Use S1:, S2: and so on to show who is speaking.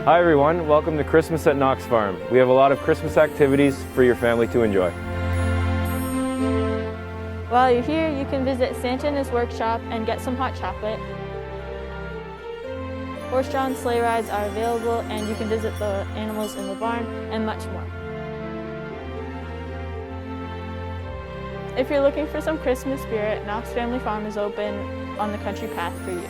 S1: Hi everyone, welcome to Christmas at Knox Farm. We have a lot of Christmas activities for your family to enjoy.
S2: While you're here, you can visit Santa and his workshop and get some hot chocolate. Horse-drawn sleigh rides are available, and you can visit the animals in the barn and much more. If you're looking for some Christmas spirit, Knox Family Farm is open on the country path for you.